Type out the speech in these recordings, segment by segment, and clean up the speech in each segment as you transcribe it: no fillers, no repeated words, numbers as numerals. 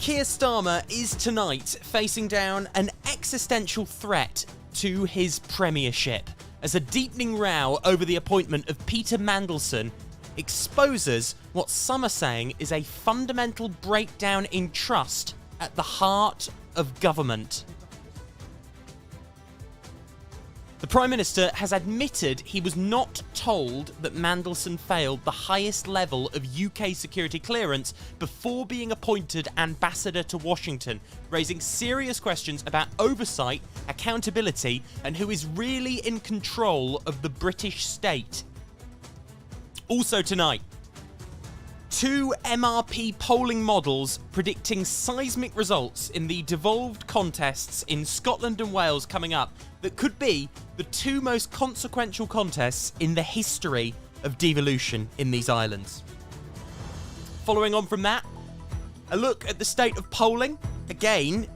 Keir Starmer is tonight facing down an existential threat to his premiership as a deepening row over the appointment of Peter Mandelson exposes what some are saying is a fundamental breakdown in trust at the heart of government. The Prime Minister has admitted he was not told that Mandelson failed the highest level of UK security clearance before being appointed ambassador to Washington, raising serious questions about oversight, accountability, and who is really in control of the British state. Also tonight, 2 MRP polling models predicting seismic results in the devolved contests in Scotland and Wales coming up that could be the 2 most consequential contests in the history of devolution in these islands. Following on from that, a look at the state of polling. Again,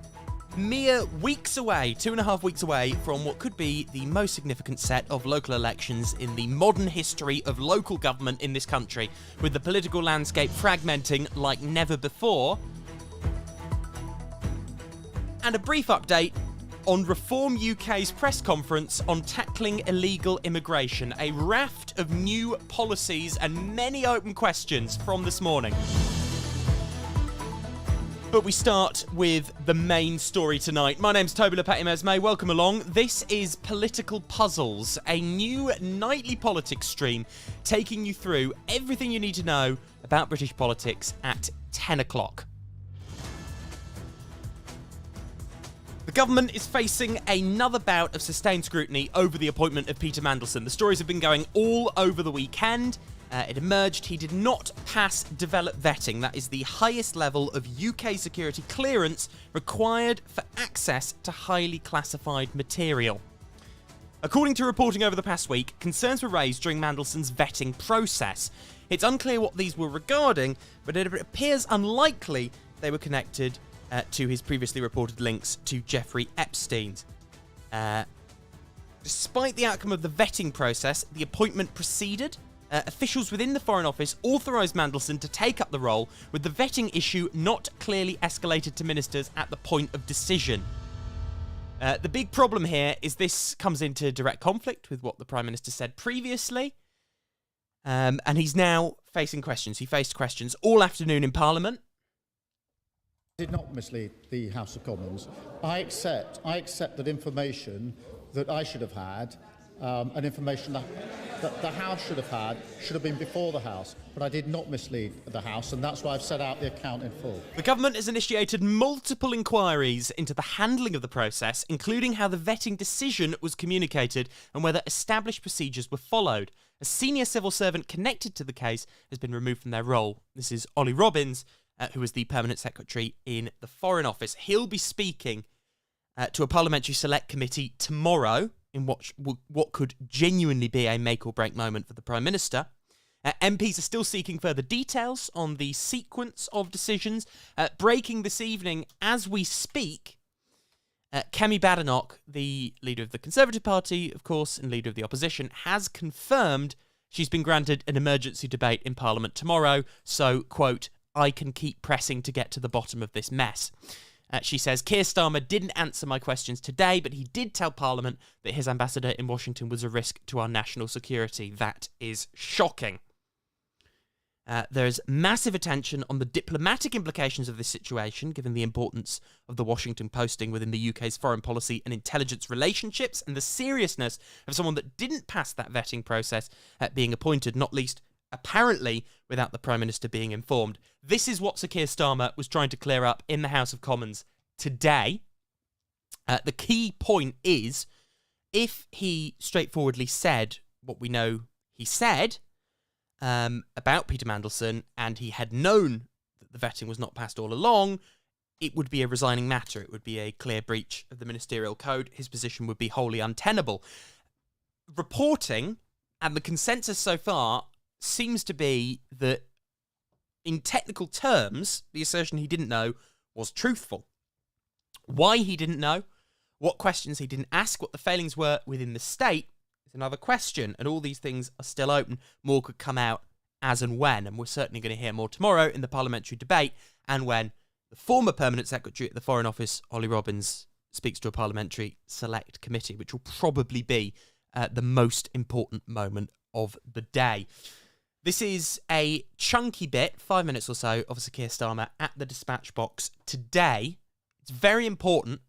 mere weeks away, 2.5 weeks away from what could be the most significant set of local elections in the modern history of local government in this country, with the political landscape fragmenting like never before. And a brief update on Reform UK's press conference on tackling illegal immigration, a raft of new policies and many open questions from this morning. But we start with the main story tonight. My name's Toby Lepati-Mesme. Welcome along. This is Political Puzzles, a new nightly politics stream taking you through everything you need to know about British politics at 10 o'clock. The government is facing another bout of sustained scrutiny over the appointment of Peter Mandelson. The stories have been going all over the weekend. It emerged he did not pass developed vetting. That is the highest level of UK security clearance required for access to highly classified material. According to reporting over the past week, concerns were raised during Mandelson's vetting process. It's unclear what these were regarding, but it appears unlikely they were connected to his previously reported links to Jeffrey Epstein. Despite the outcome of the vetting process, the appointment proceeded. Officials within the Foreign Office authorised Mandelson to take up the role, with the vetting issue not clearly escalated to ministers at the point of decision. The big problem here is this comes into direct conflict with what the Prime Minister said previously, and he's now facing questions. He faced questions all afternoon in Parliament. Did not mislead the House of Commons. I accept that information that I should have had, and information that the House should have had, should have been before the House, but I did not mislead the House, and that's why I've set out the account in full. The government has initiated multiple inquiries into the handling of the process, including how the vetting decision was communicated and whether established procedures were followed. A senior civil servant connected to the case has been removed from their role. This is Ollie Robbins, who was the permanent secretary in the Foreign Office. He'll be speaking to a parliamentary select committee tomorrow in what could genuinely be a make-or-break moment for the Prime Minister. MPs are still seeking further details on the sequence of decisions. Breaking this evening as we speak, Kemi Badenoch, the leader of the Conservative Party, of course, and leader of the opposition, has confirmed she's been granted an emergency debate in Parliament tomorrow, so, quote, I can keep pressing to get to the bottom of this mess. She says, Keir Starmer didn't answer my questions today, but he did tell Parliament that his ambassador in Washington was a risk to our national security. That is shocking. There's massive attention on the diplomatic implications of this situation, given the importance of the Washington posting within the UK's foreign policy and intelligence relationships, and the seriousness of someone that didn't pass that vetting process being appointed, not least apparently without the Prime Minister being informed. This is what Sir Keir Starmer was trying to clear up in the House of Commons today. The key point is, if he straightforwardly said what we know he said about Peter Mandelson, and he had known that the vetting was not passed all along, it would be a resigning matter. It would be a clear breach of the ministerial code. His position would be wholly untenable. Reporting, and the consensus so far, seems to be that, in technical terms, the assertion he didn't know was truthful. Why he didn't know, what questions he didn't ask, what the failings were within the state is another question, and all these things are still open. More could come out as and when, and we're certainly going to hear more tomorrow in the parliamentary debate and when The former Permanent Secretary at the Foreign Office, Holly Robbins, speaks to a parliamentary select committee, which will probably be the most important moment of the day. This is a chunky bit, 5 minutes or so, of Sir Keir Starmer at the dispatch box today. It's very important.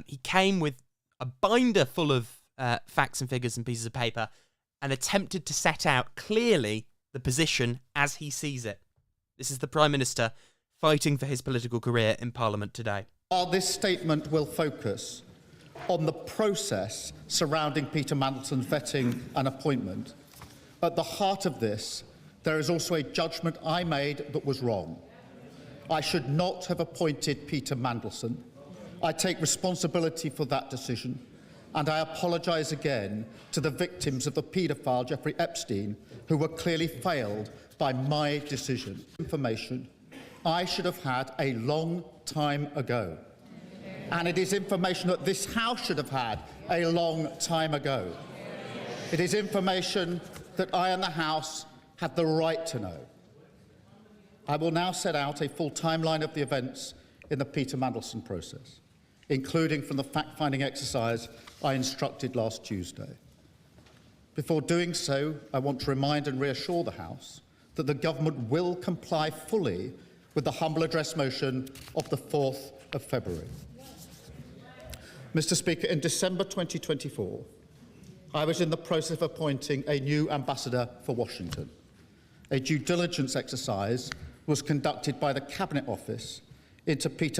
He came with a binder full of facts and figures and pieces of paper and attempted to set out clearly the position as he sees it. This is the Prime Minister fighting for his political career in Parliament today. While this statement will focus on the process surrounding Peter Mandelson's vetting and appointment, at the heart of this, there is also a judgment I made that was wrong. I should not have appointed Peter Mandelson. I take responsibility for that decision, and I apologise again to the victims of the paedophile Jeffrey Epstein, who were clearly failed by my decision. Information I should have had a long time ago. And it is information that this House should have had a long time ago. It is information that I and the House had the right to know. I will now set out a full timeline of the events in the Peter Mandelson process, including from the fact-finding exercise I instructed last Tuesday. Before doing so, I want to remind and reassure the House that the Government will comply fully with the humble address motion of the 4th of February. Mr. Speaker, in December 2024, I was in the process of appointing a new ambassador for Washington. A due diligence exercise was conducted by the Cabinet Office into Peter